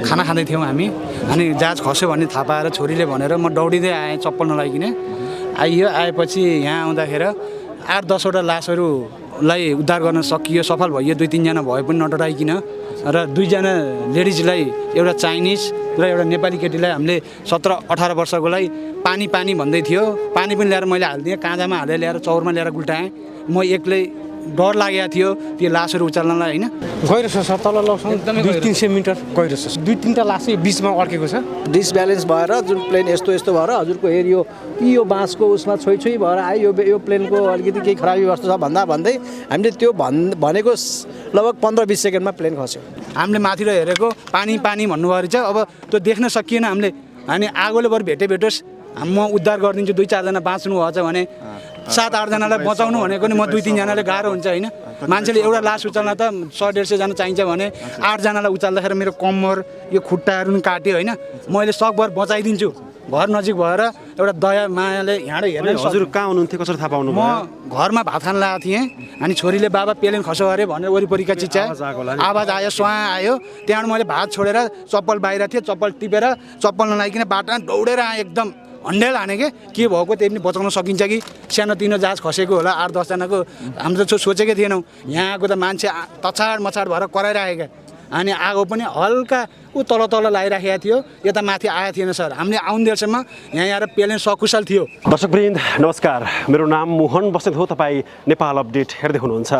खाना खाँदै थियौँ हामी। अनि जहाज खस्यो भन्ने थाहा पाएर छोरीले भनेर म दौडिँदै आएँ चप्पल नलाइकन। आएपछि यहाँ आउँदाखेरि 8-10वटा लासहरूलाई उद्धार गर्न सकियो, सफल भयो। 2-3 जना भए पनि नडराइकन। र 2 जना लेडिजलाई, एउटा चाइनिज र एउटा नेपाली केटीलाई हामीले 17-18 वर्षकोलाई पानी भन्दै थियो। पानी पनि ल्याएर मैले हालिदिएँ, काँजामा हालेर ल्याएर चौरमा ल्याएर गुल्टाएँ। म एक्लै डर लागेको थियो त्यो लासहरू उचाल्नलाई होइन। गहिरो छ सर, तल लग्छ 200-300 मिटर गहिरो छ। 2-3टा लास बिचमा अड्केको छ। डिसब्यालेन्स भएर जुन प्लेन यस्तो भएर हजुरको हेरियो यो बाँसको उसमा छोइ भएर आयो। यो प्लेनको अलिकति केही खराबी वस्तु छ भन्दै हामीले त्यो भनेको लगभग 15-20 सेकेन्डमा प्लेन खस्यो। हामीले माथि हेरेको पानी भन्नुभयो रहेछ। अब त्यो देख्न सकिएन हामीले। अनि आगोले बरु भेटोस् म उद्धार गरिदिन्छु। 2-4 जना बाँच्नु भएछ भने 7-8 जनालाई बचाउनु भनेको नि म 2-3 जनाले गाह्रो हुन्छ होइन। मान्छेले एउटा लास उचाल्न त 100-150 जना चाहिन्छ भने 8 जनालाई उचाल्दाखेरि मेरो कम्मर यो खुट्टाहरू पनि काट्यो होइन। मैले सकभर बचाइदिन्छु। घर नजिक भएर एउटा दया मायाले यहाँ हेर्ने। हजुर कहाँ हुनुहुन्थ्यो, कसरी थाहा पाउनु? म घरमा भात खान लागेको थिएँ। अनि छोरीले बाबा पेलेन खस्यो अरे भनेर वरिपरिका चिच्चाए। आवाज आयो, स्वाँ आयो। त्यहाँबाट मैले भात छोडेर चप्पल बाहिर थियो, चप्पल टिपेर चप्पल नलाइकन बाटोमा दौडेर आएँ। एकदम हन्डेल हाने के भएको त्यही पनि बचाउन सकिन्छ कि सानोतिनो जहाज खसेको होला 8-10 जनाको। हामीले त सोचेकै थिएनौँ। यहाँ आएको त मान्छे तछाड मछाड भएर कराइराखेका। अनि आगो पनि हल्का तल लगाइराखेको थियो, यता माथि आएको थिएन सर। हामीले आउन्जेलसम्म यहाँ आएर पेलेन सकुशल थियो। दर्शकवृन्द नमस्कार, मेरो नाम मोहन बस्नेत हो। तपाईँ नेपाल अपडेट हेर्दै हुनुहुन्छ।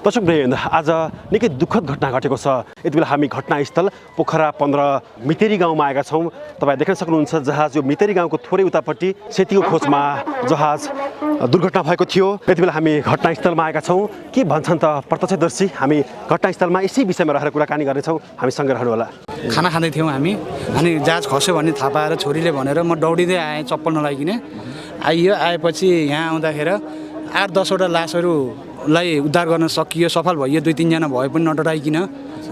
दर्शकवृन्द आज निकै दुःखद घटना घटेको छ। यति बेला हामी घटनास्थल पोखरा 15 मितेरी गाउँमा आएका छौँ। तपाईँ देख्न सक्नुहुन्छ जहाज यो मितेरी गाउँको थोरै उतापट्टि सेतीको खोजमा जहाज दुर्घटना भएको थियो। यति बेला हामी घटनास्थलमा आएका छौँ। के भन्छन् त प्रत्यक्षदर्शी? हामी घटनास्थलमा यसै विषयमा रहेर कुराकानी गर्नेछौँ। हामीसँग रहनुहोला। खाना खाँदै थियौँ हामी। अनि जहाज खस्यो भन्ने थाहा पाएर छोरीले भनेर म दौडिँदै आएँ चप्पल नलाइकन। आएपछि यहाँ आउँदाखेरि 8-10वटा लासहरूलाई उद्धार गर्न सकियो, सफल भयो। 2-3 जना भए पनि नडराइकन।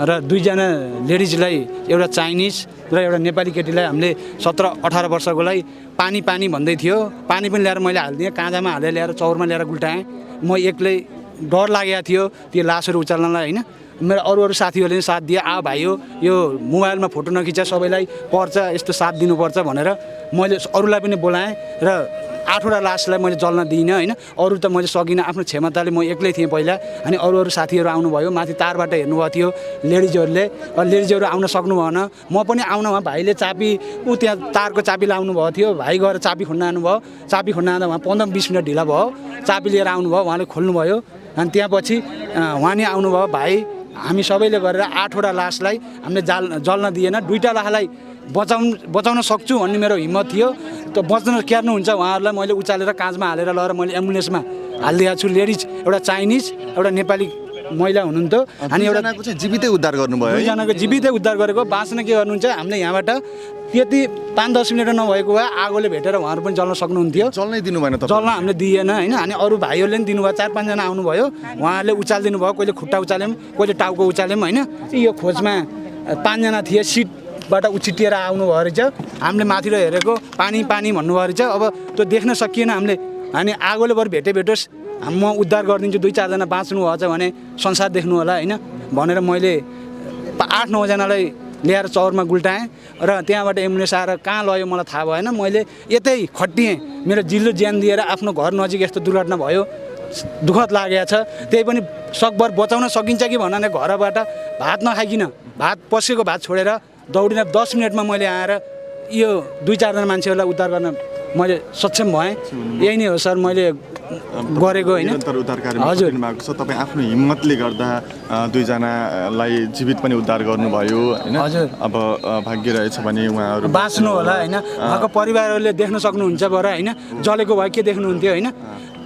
र 2 जना लेडिजलाई, एउटा चाइनिज र एउटा नेपाली केटीलाई हामीले 17-18 वर्षकोलाई पानी भन्दै थियो। पानी पनि ल्याएर मैले हालिदिएँ, काँजामा हालेर ल्याएर चौरमा ल्याएर गुल्टाएँ। म एक्लै डर लागेको थियो त्यो लासहरू उचाल्नलाई होइन। मेरो अरू साथीहरूले पनि साथ दिए। भाइ यो मोबाइलमा फोटो नखिचा, सबैलाई पर्छ यस्तो साथ दिनुपर्छ भनेर मैले अरूलाई पनि बोलाएँ। र 8वटा लासलाई मैले जल्न दिइनँ होइन। अरू त मैले सकिनँ, आफ्नो क्षमताले म एक्लै थिएँ पहिला। अनि अरू साथीहरू आउनुभयो, माथि तारबाट हेर्नुभएको थियो लेडिजहरूले। लेडिजहरू आउन सक्नु भएन। म पनि आउन उहाँ भाइले चाबी त्यहाँ तारको चाबी लाउनु भएको थियो। भाइ गएर चाबी खोल्न आउनुभयो। चाबी खोल्न आउँदा उहाँ 15-20 मिनट ढिला भयो। चाबी लिएर आउनुभयो, उहाँले खोल्नुभयो। अनि त्यहाँ पछि उहाँ नि आउनुभयो भाइ। हामी सबैले गरेर 8वटा लासलाई हामीले जल्न दिएन। 2टा लासलाई बचाउन सक्छु भन्ने मेरो हिम्मत थियो। त बच्न क्यार्नुहुन्छ उहाँहरूलाई मैले उचालेर काँचमा हालेर लगेर मैले एम्बुलेन्समा हालिदिएको छु। लेडिज, एउटा चाइनिज, एउटा नेपाली महिला हुनुहुन्थ्यो। अनि एउटा चाहिँ जीवितै उद्धार गर्नुभयो। 2जनाको जीवितै उद्धार गरेको। बाँच्न के गर्नुहुन्छ, हामीले यहाँबाट त्यति 5-10 मिनट नभएको भए आगोले भेटेर उहाँहरू पनि जल्न सक्नुहुन्थ्यो। जल्नै दिनु भएन त? जल्न हामीले दिएन होइन। अनि अरू भाइहरूले पनि दिनुभयो। 4-5 जना आउनुभयो, उहाँहरूले उचालिदिनु भयो। कहिले खुट्टा उचाल्यौँ, कहिले टाउको उचाल्यौँ होइन। यो खोजमा 5 जना थिए, सिटबाट उछिटिएर आउनुभयो रहेछ। हामीले माथि हेरेको पानी भन्नुभयो रहेछ। अब त्यो देख्न सकिएन हामीले। अनि आगोले बरु भेटोस् म उद्धार गरिदिन्छु। 2-4 जना बाँच्नु भएछ भने संसार देख्नु होला होइन भनेर मैले 8-9 जनालाई ल्याएर चौरमा गुल्टाएँ। र त्यहाँबाट एम्बुलेन्स आएर कहाँ लग्यो मलाई थाहा भएन। मैले यतै खटिएँ। मेरो जिल्लो ज्यान दिएर आफ्नो घर नजिक यस्तो दुर्घटना भयो, दुःखद लागेको छ। त्यही पनि सकभर बचाउन सकिन्छ कि भनेर घरबाट भात नखाइकन, भात पसेको भात छोडेर दौडिन 10 मिनटमा मैले आएर यो 2-4 जना मान्छेहरूलाई उद्धार गर्न मैले सक्षम भएँ। यही नै हो सर मैले गरेको होइन। निरन्तर उद्धार कार्यमा खटिनु भएको छ। तपाईँ आफ्नो हिम्मतले गर्दा 2 जनालाई जीवित पनि उद्धार गर्नुभयो होइन। हजुर। अब भाग्य रहेछ भने उहाँहरू बाँच्नु होला होइन। उहाँको परिवारहरूले देख्न सक्नुहुन्छ बर होइन। जलेको भए के देख्नुहुन्थ्यो होइन।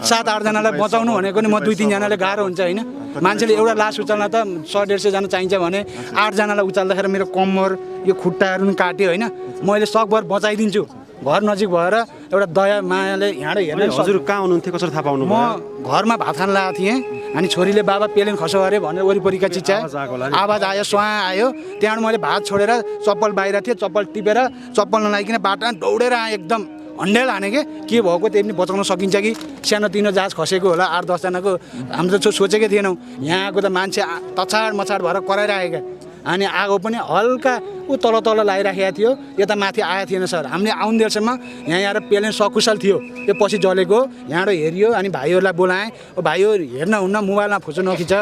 7-8 जनालाई बचाउनु भनेको नि म 2-3 जनाले गाह्रो हुन्छ होइन। मान्छेले एउटा लास उचाल्न त 100-150 जना चाहिन्छ भने 8 जनालाई उचाल्दाखेरि मेरो कम्मर यो खुट्टाहरू पनि काट्यो होइन। मैले सकभर बचाइदिन्छु। घर नजिक भएर एउटा दया मायाले यहाँ हेर्ने। हजुर कहाँ हुनुहुन्थ्यो, कसरी थाहा पाउनु? म घरमा भात खान लागेको थिएँ। अनि छोरीले बाबा पेलेन खस्यो अरे भनेर वरिपरिका चिच्चाए। आवाज आयो, स्वाँ आयो। त्यहाँबाट मैले भात छोडेर चप्पल बाहिर थियो, चप्पल टिपेर चप्पल नलाइकन बाटोमा दौडेर आएँ। एकदम हन्डेल हाने के भएको त्यही पनि बचाउन सकिन्छ कि सानोतिनो जहाज खसेको होला 8-10 जनाको। हामीले त सोचेकै थिएनौँ। यहाँ आएको त मान्छे तछाड मछाड भएर कराइराखेका। अनि आगो पनि हल्का ऊ तल तल लगाइराखेको थियो, यता माथि आएको थिएन सर। हामीले आउन्जेलसम्म यहाँ आएर प्लेन सकुशल थियो, त्यो पछि जलेको। यहाँबाट हेरियो, अनि भाइहरूलाई बोलाएँ, ओ भाइहरू हेर्न हुन्न, मोबाइलमा फोटो नखिच,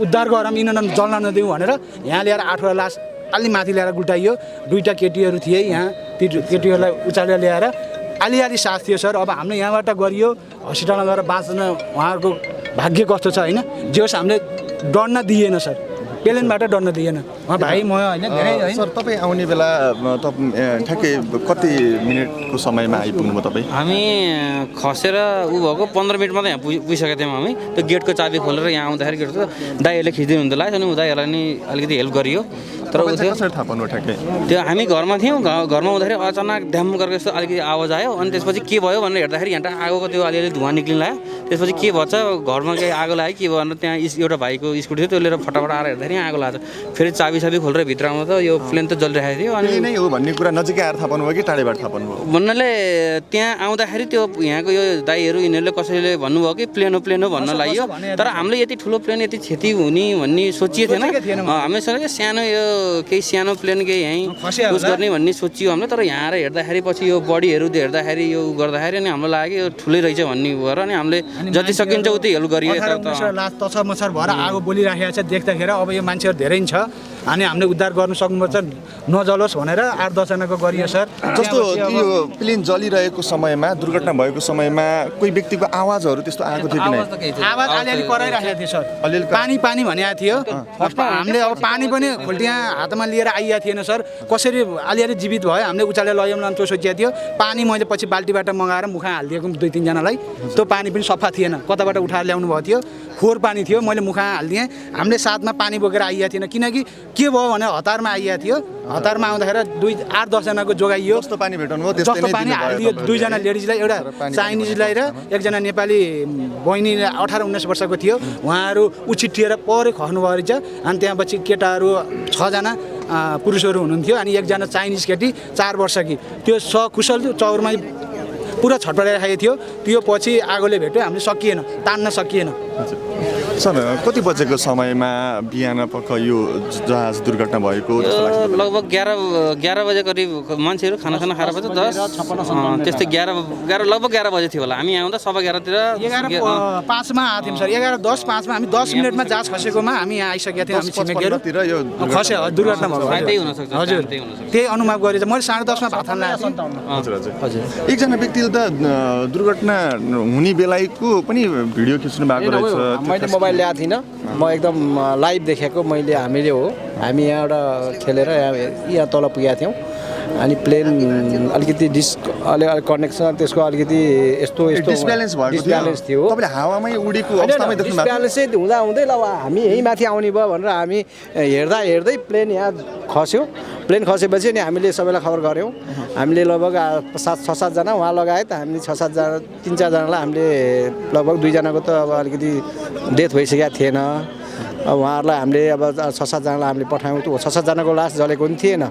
उद्धार गरौँ, यिनीहरू जल्न नदिउँ भनेर यहाँ ल्याएर 8वटा लास अलि माथि ल्याएर गुल्टाइयो। 2टा केटीहरू थिए यहाँ, ती केटीहरूलाई उचालेर ल्याएर अलि साथ थियो सर। अब हामीले यहाँबाट गरियो, हस्पिटलमा गएर बाँच्न उहाँहरूको भाग्य कस्तो छ होइन। जे होस् हामीले डढ्न दिएन सर, प्लेनबाट डढ्न दिएन। भाइ म होइन धेरै होइन सर, तपाईँ आउने बेला ठ्याक्कै कति मिनटको समयमा आइपुग्नु भयो तपाईँ? हामी खसेर ऊ भएको 15 मिनटमा त यहाँ पुगिसकेको थियौँ हामी। त्यो गेटको चाबी खोलेर यहाँ आउँदाखेरि गेट दाइहरूले खिचिदिनु हुँदो लाग्यो, अनि दाइहरूलाई नि अलिकति हेल्प गरियो। तर ऊ थियो कसरी थाहा पाउनु ठ्याक्कै? त्यो हामी घरमा थियौँ, घरमा हुँदाखेरि अचानक ड्याम गरेको जस्तो अलिकति आवाज आयो। अनि त्यसपछि के भयो भनेर हेर्दाखेरि यहाँ आगोको त्यो अलिअलि धुवा निक्लिन लाग्यो। त्यसपछि के भन्छ घरमा केही आगो लाग्यो के भयो भनेर त्यहाँ एउटा भाइको स्कुटी थियो, त्यो लिएर फटाफट आएर हेर्दाखेरि आगो लाग्छ। फेरि चाबी खोलेर भित्र आउँदा त यो प्लेन त जलिरहेको थियो। अनि नै हो भन्ने कुरा नजिकै आएर थाहा पाउनुभयो कि टाढैबाट थाहा पाउनुभयो? भन्नाले त्यहाँ आउँदाखेरि त्यो यहाँको यो दाइहरू यिनीहरूले कसैले भन्नुभयो कि प्लेन हो भन्न लाग्यो। तर हामीले यति ठुलो प्लेन यति क्षति हुने भन्ने सोचिएको थिएन। हामीले सोचेको सानो यो केही सानो प्लेन केही यहीँ युज गर्ने भन्ने सोचियो हामीले। तर यहाँ आएर हेर्दाखेरि पछि यो बडीहरू हेर्दाखेरि यो गर्दाखेरि अनि हामीलाई लाग्यो यो ठुलै रहेछ भन्ने भएर अनि हामीले जति सकिन्छ उति हेल्प गरियो। तछर मछर भएर आगो बोलिराखेको छ देख्दाखेरि अब यो मान्छेहरू धेरै छ, अनि हामीले उद्धार गर्नु सक्नुपर्छ, नजलोस् भनेर 8-10 जनाको गरियो सर। जस्तो यो प्लेन जलिरहेको समयमा, दुर्घटना भएको समयमा कोही व्यक्तिको आवाजहरू त्यस्तो आएको थियो कि नै? आवाज अलिअलि कराइराखेको थियो सर, पानी पानी भनेको थियो। हामीले अब पानी पनि खोल्टिया हातमा लिएर आइएको थिएन सर। कसरी अलिअलि जीवित भयो, हामीले उचालेर लग्यौँ भने त्यो सोचिएको थियो। पानी मैले पछि बाल्टीबाट मगाएर मुखमा हालिदिएको 2-3 जनालाई। त्यो पानी पनि सफा थिएन, कताबाट उठाएर ल्याउनु भएको थियो, फोहोर पानी थियो, मैले मुखमा हालिदिएँ। हामीले साथमा पानी बोकेर आइएको थिएन, किनकि के भयो भने हतारमा आइएको थियो। हतारमा आउँदाखेरि 8-10 जनाको जोगाइयो। जस्तो पानी भेटाउनु हो जस्तो पानी हालिदियो। 2 जना लेडिजलाई, एउटा चाइनिजलाई र एकजना नेपाली बहिनी 18-19 वर्षको थियो। उहाँहरू उछिटिएर परे खस्नुभयो रहेछ। अनि त्यहाँपछि केटाहरू 6 जना पुरुषहरू हुनुहुन्थ्यो, अनि एकजना चाइनिज केटी 4 वर्षकी। त्यो सकुशल चौरमा पुरा छटपटाइराखेको थियो। त्यो पछि आगोले भेट्यो, हामीले सकिएन, तान्न सकिएन। सर, कति बजेको समयमा बिहान पख यो जहाज दुर्घटना भएको जस्तो लाग्छ? लगभग 11 बजे करिब मान्छेहरू खानासाना खाएर पछि 10 त्यस्तै 11 लगभग 11 बजे थियो होला। हामी आउँदा 11:15तिर 11:05मा आएको थियौँ सर। 11:10-5मा हामी 10 मिनटमा जहाज खसेकोमा हामी यहाँ आइसकेका थियौँ। हामी छिमेकीहरू खस्यो, दुर्घटना भयो। त्यही हुनसक्छ हजुर, त्यही अनुभव गरेछ। मैले 10:30मा भात खान लागेको थिएँ। हजुर। एकजना व्यक्तिले त दुर्घटना हुने बेलाको पनि भिडियो खिच्नु भएको रहेछ। मैले मोबाइल ल्याएको थिइनँ, म एकदम लाइभ देखेको हामीले हो। हामी यहाँबाट खेलेर यहाँ तल पुगेका थियौँ। अनि प्लेन अलिकति कनेक्सन त्यसको अलिकति यस्तो डिसब्यालेन्स थियो। तपाईँले हावामै उडेको अवस्थामै देख्नु भएको? डिसब्यालेन्सै हुँदै ल हामी यहीँ माथि आउने भयो भनेर हामी हेर्दै प्लेन यहाँ खस्यो। प्लेन खसेपछि अनि हामीले सबैलाई खबर गऱ्यौँ। हामीले लगभग 6-7 जना उहाँ लगायत हामीले 6-7 जना 3-4 जनालाई हामीले लगभग 2 जनाको त अब अलिकति डेथ भइसकेको थिएन। अब उहाँहरूलाई हामीले अब 6-7 जनालाई हामीले पठायौँ। त्यो 6-7 जनाको लास जलेको पनि थिएन।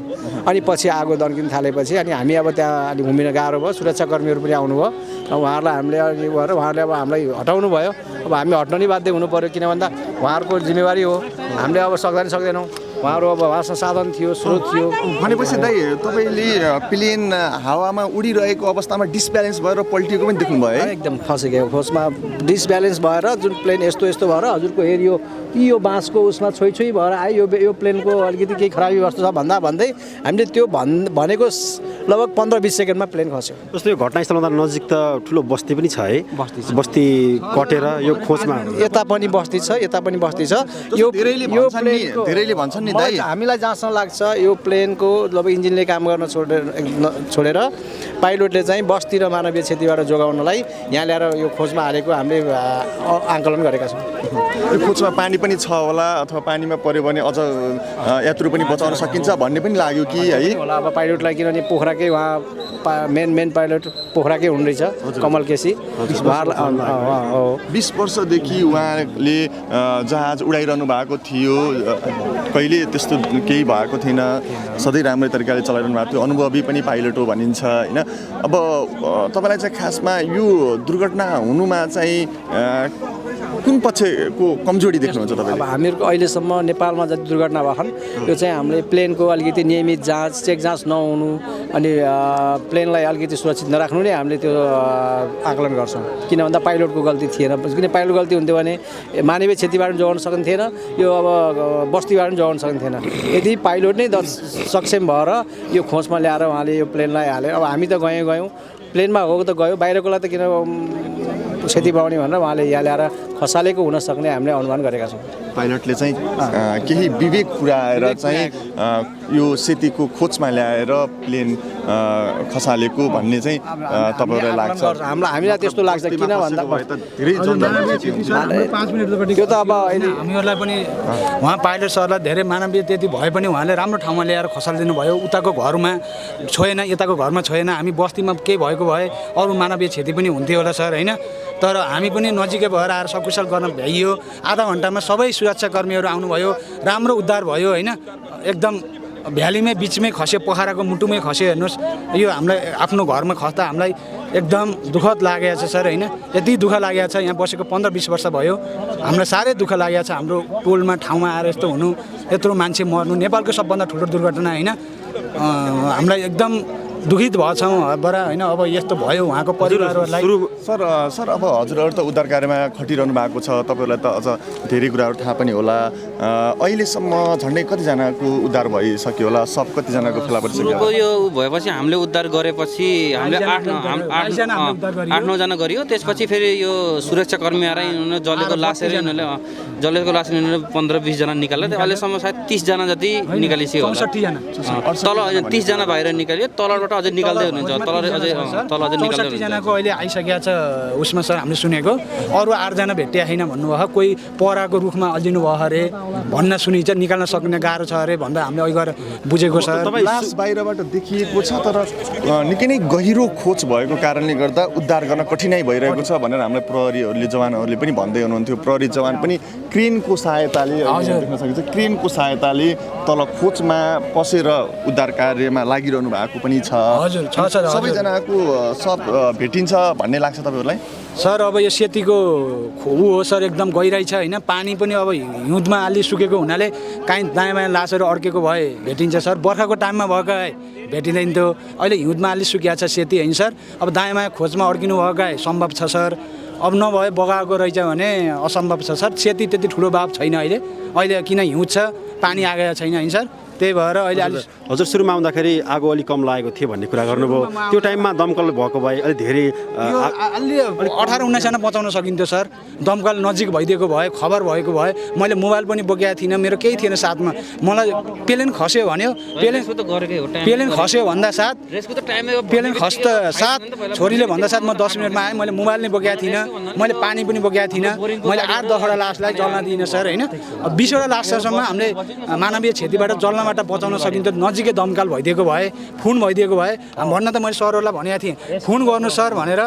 अनि पछि आगो दन्किन थालेपछि अनि हामी अब त्यहाँ अलिक घुमिन गाह्रो भयो। सुरक्षाकर्मीहरू पनि आउनुभयो। अब उहाँहरूलाई हामीले यो गरेर उहाँहरूले अब हामीलाई हटाउनु भयो। अब हामी हट्न नि बाध्य हुनु पऱ्यो, किन भन्दा उहाँहरूको जिम्मेवारी हो। हामीले अब सक्दैनौँ। उहाँहरू अब उहाँसँग साधन थियो, स्रोत थियो। भनेपछि दाइ तपाईँले प्लेन हावामा उडिरहेको अवस्थामा डिसब्यालेन्स भएर पल्टिएको पनि देख्नुभयो है? एकदम खसेको खोजमा डिसब्यालेन्स भएर जुन प्लेन यस्तो भएर हजुरको हेरियो यो बाँसको उसमा छोइ भएर आयो। यो प्लेनको अलिकति केही खराबी वस्तु छ भन्दै हामीले त्यो भनेको लगभग 15-20 सेकेन्डमा प्लेन खस्यो। जस्तो यो घटनास्थलमा नजिक त ठुलो बस्ती पनि छ है? बस्ती कटेर यो खोजमा यता पनि बस्ती छ, यता पनि बस्ती छ। यो धेरैले भन्छन् नि दाइ, हामीलाई जहाँसम्म लाग्छ यो प्लेनको लगभग इन्जिनले काम गर्न छोडेर पाइलटले चाहिँ बस्ती र मानवीय क्षतिबाट जोगाउनलाई यहाँ ल्याएर यो खोजमा हालेको हामीले आकलन गरेका छौँ। यो खोजमा पानी पनि छ होला, अथवा पानीमा पऱ्यो भने अझ यात्रु पनि बचाउन सकिन्छ भन्ने पनि लाग्यो कि है? होला अब पाइलटलाई, किनभने पोखराकै उहाँ मेन पाइलट पोखराकै हुनुहुँदैछ, कमल केसी। 20 वर्षदेखि उहाँले जहाज उडाइरहनु भएको थियो, कहिले त्यस्तो केही भएको थिएन, सधैँ राम्रै तरिकाले चलाइरहनु भएको थियो, अनुभवी पनि पाइलट हो भनिन्छ होइन। अब तपाईँलाई चाहिँ खासमा यो दुर्घटना हुनुमा चाहिँ कुन पक्षको कमजोरी देख्नुहुन्छ अब तपाईँले? हामीहरूको अहिलेसम्म नेपालमा जति दुर्घटना भएछन् त्यो चाहिँ हामीले प्लेनको अलिकति नियमित जाँच चेक जाँच नहुनु अनि प्लेनलाई अलिकति सुरक्षित नराख्नु नै हामीले त्यो आकलन गर्छौँ। किन भन्दा पाइलटको गल्ती थिएन, किन पाइलट गल्ती हुन्थ्यो भने मानवीय क्षतिबाट पनि जोगाउन सकिन्थेन, यो अब बस्तीबाट पनि जोगाउन सकिन्थेन। यदि पाइलट नै सक्षम भएर यो खोजमा ल्याएर उहाँले यो प्लेनलाई हाले, अब हामी त गयौँ प्लेनमा हो त गयो, बाहिरकोलाई त किन क्षति पाउने भनेर उहाँले यहाँ ल्याएर खसालेको हुन सक्ने हामीले अनुमान गरेका छौँ। पाइलटले चाहिँ केही विवेक पुऱ्याएर चाहिँ यो सेतीको खोजमा ल्याएर प्लेन खसालेको भन्ने चाहिँ तपाईँलाई लाग्छ? हामीलाई त्यस्तो लाग्छ। किन भन्दा धेरै त्यो त अब अहिले हामीहरूलाई पनि उहाँ पाइलट सरलाई धेरै मानवीय त्यति भए पनि उहाँले राम्रो ठाउँमा ल्याएर खसालिदिनु भयो। उताको घरमा छोएन, यताको घरमा छोएन, हामी बस्तीमा केही भएको भए अरू मानवीय क्षति पनि हुन्थ्यो होला सर, होइन? तर हामी पनि नजिकै भएर आएर सकुशल गर्न भ्याइयो। आधा घन्टामा सबै सुरक्षाकर्मीहरू आउनुभयो, राम्रो उद्धार भयो, होइन? एकदम भ्यालीमै बिचमै खस्यो, पोखराको मुटुमै खस्यो। हेर्नुहोस्, यो हामीलाई आफ्नो घरमा खस्दा हामीलाई एकदम दुःखद लागेको छ सर, होइन? यति दुःख लागेको छ, यहाँ बसेको 15-20 वर्ष भयो, हामीलाई साह्रै दुःख लागेको छ। हाम्रो टोलमा ठाउँमा आएर यस्तो हुनु, यत्रो मान्छे मर्नु, नेपालको सबभन्दा ठुलो दुर्घटना, होइन? हामीलाई एकदम दुखित भएछौँ बडा, होइन? अब यस्तो भयो उहाँको परिवारहरूलाई। सर अब हजुरहरू त उद्धार कार्यमा खटिरहनु भएको छ, तपाईँहरूलाई त अझ धेरै कुराहरू थाहा पनि होला। अहिलेसम्म झन्डै कतिजनाको उद्धार भइसक्यो होला? सब कतिजनाको फेला परिसक्यो? यो भएपछि हामीले उद्धार गरेपछि हामीले 8-9 जना गरियो। त्यसपछि फेरि यो सुरक्षाकर्मी आएर यिनीहरूले जलेको लासेर यिनीहरूले 15-20 जना निकाल्यो। अहिलेसम्म सायद 30 जना जति निकालिसक्यो होला। 60 जना तल 30 जना बाहिर निकाल्यो, तलबाट अझै निकाल्दै हुनुहुन्छ, तल अझै निकाल्दै 64 जनाको अहिले आइसकेको छ उसमा सर, हामीले सुनेको। अरू 8 जना भेटिया छैन भन्नुभयो, कोही पराको रुखमा अल्झिनु भयो अरे भन्न सुनिन्छ, निकाल्न सक्ने गाह्रो छ अरे भन्दा हामीले अहिले गएर बुझेको सर। लास बाहिरबाट देखिएको छ, तर निकै नै गहिरो खोज भएको कारणले गर्दा उद्धार गर्न कठिनाइ भइरहेको छ भनेर हामीलाई प्रहरीहरूले जवानहरूले पनि भन्दै हुनुहुन्थ्यो। प्रहरी जवान पनि क्रेनको सहायताले देख्न सकिन्छ, क्रेनको सहायताले तल खोजमा पसेर उद्धार कार्यमा लागिरहनु भएको पनि छ। हजुर छ सर। सबैजनाको सब भेटिन्छ भन्ने लाग्छ तपाईँहरूलाई? सर अब यो सेतीको ऊ हो सर, एकदम गहिराइ छ, होइन? पानी पनि अब हिउँदमा अलि सुकेको हुनाले काहीँ दायाँ बायाँ लासहरू अड्केको भए भेटिन्छ सर। बर्खाको टाइममा भएको भए भेटिँदैन थियो, अहिले हिउँदमा अलि सुकिया छ सेती, होइन सर? अब दायाँ बायाँ खोजमा अड्किनु भएको भए सम्भव छ सर। अब नभए बगाएको रहेछ भने असम्भव छ सर। सेती त्यति ठुलो भाव छैन अहिले किन हिउँ छ, पानी आएको छैन, होइन सर? त्यही भएर अहिले अलि हजुर सुरुमा आउँदाखेरि आगो अलिक कम लागेको थियो भन्ने कुरा गर्नुभयो। त्यो टाइममा दमकल भएको भए अलिक धेरै अलि 18-19 जना बचाउन सकिन्थ्यो सर। दमकल नजिक भइदिएको भए, खबर भएको भए। मैले मोबाइल पनि बोकेको थिइनँ, मेरो केही थिएन साथमा। मलाई प्लेन खस्यो भन्यो, प्लेन खस्यो भन्दा साथ प्लेन खस्दा साथ छोरीले भन्दा साथ म 10 मिनटमा आएँ। मैले मोबाइल नै बोकेको थिइनँ, मैले पानी पनि बोकेको थिइनँ। मैले 8-10वटा लासलाई जल्न दिइनँ सर, होइन? 20वटा लाससम्म हामीले मानवीय क्षतिबाट जल्नबाट बचाउन सकिन्थ्यो। नजिकै दमकल भइदिएको भए, फोन भइदिएको भए भन्न त मैले सरहरूलाई भनेको थिएँ, फोन गर्नु सर भनेर।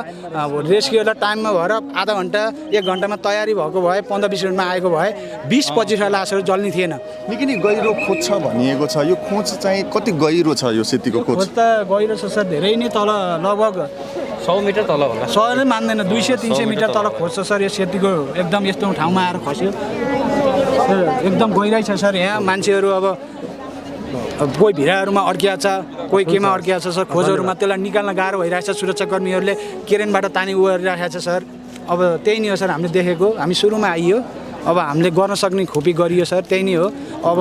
रेस्क्युलाई टाइममा भएर आधा घन्टा 1 घन्टामा तयारी भएको भए, 15-20 मिनटमा आएको भए 20-25 लासहरू जल्ने थिएन। निकै नै गहिरो खोज छ भनिएको छ। यो खोज चाहिँ कति गहिरो छ यो सेतीको खोज? खोज त गहिरो छ सर, धेरै नै तल, लगभग 100 मिटर तल होला। 100 नै मान्दैन, 200-300 मिटर तल खोज्छ सर। यो सेतीको एकदम यस्तो ठाउँमा आएर खस्यो, एकदम गहिराइ छ सर। यहाँ मान्छेहरू अब कोही भिराहरूमा अड्किया छ, कोही केमा अड्किया छ सर। खोजहरूमा त्यसलाई निकाल्न गाह्रो भइरहेछ। सुरक्षाकर्मीहरूले क्रेनबाट तानी गरिरहेको छ सर। अब त्यही नै हो सर हामीले देखेको। हामी सुरुमा आइयो, अब हामीले गर्न सक्ने खोपी गरियो सर, त्यही नै हो। अब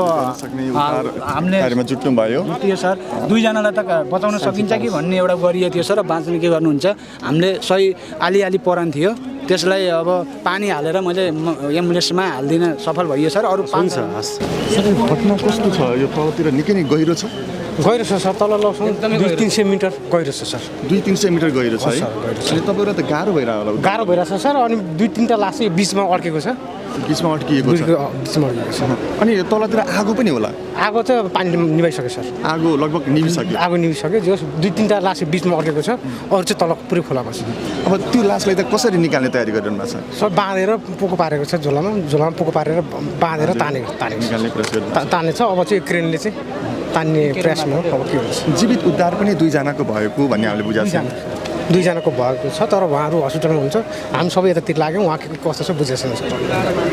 हामीले जुट्नु भयो सर। 2 जनालाई त बचाउन सकिन्छ कि भन्ने एउटा गरिएको थियो सर। बाँच्ने के गर्नुहुन्छ? हामीले सही आली परान थियो, त्यसलाई अब पानी हालेर मैले एम्बुलेन्समा हालिदिन सफल भइयो सर। अरू हुन्छ। घटना कस्तो छ? यो तलतिर निकै नै गहिरो छ। गहिरो छ सर, तल लग्छौँ 200-300 मिटर गहिरो छ सर। 200-300 मिटर गहिरो छ है? अनि तपाईँलाई त गाह्रो भइरहेको होला? गाह्रो भइरहेछ सर। अनि 2-3टा लास बिचमा अड्केको छ, बिचमा अड्किएको छ। बिचमा अड्केको छ। अनि तलतिर आगो पनि होला? आगो चाहिँ पानी निभाइसक्यो सर। आगो लगभग निभिसक्यो? आगो निभिसक्यो। जो 2-3टा लास बिचमा अड्केको छ, अरू चाहिँ तल पुरै खोलाको छ। अब त्यो लासलाई त कसरी निकाल्ने तयारी गरिरहनु भएको छ? सर बाँधेर पोको पारेको छ, झोलामा पोको पारेर बाँधेर तानेको निकाल्ने प्रयास गर्नु तानेछ। अब चाहिँ क्रेनले चाहिँ तान्ने प्रयासमा अब के हुन्छ। जीवित उद्धार पनि 2 जनाको भएको भन्ने हामीले बुझाएको छ। 2जनाको भएको छ तर उहाँहरू हस्पिटलमा हुन्छ हामी सबै यतातिर लाग्यौँ उहाँ के कस्तो छ बुझेको छैन सर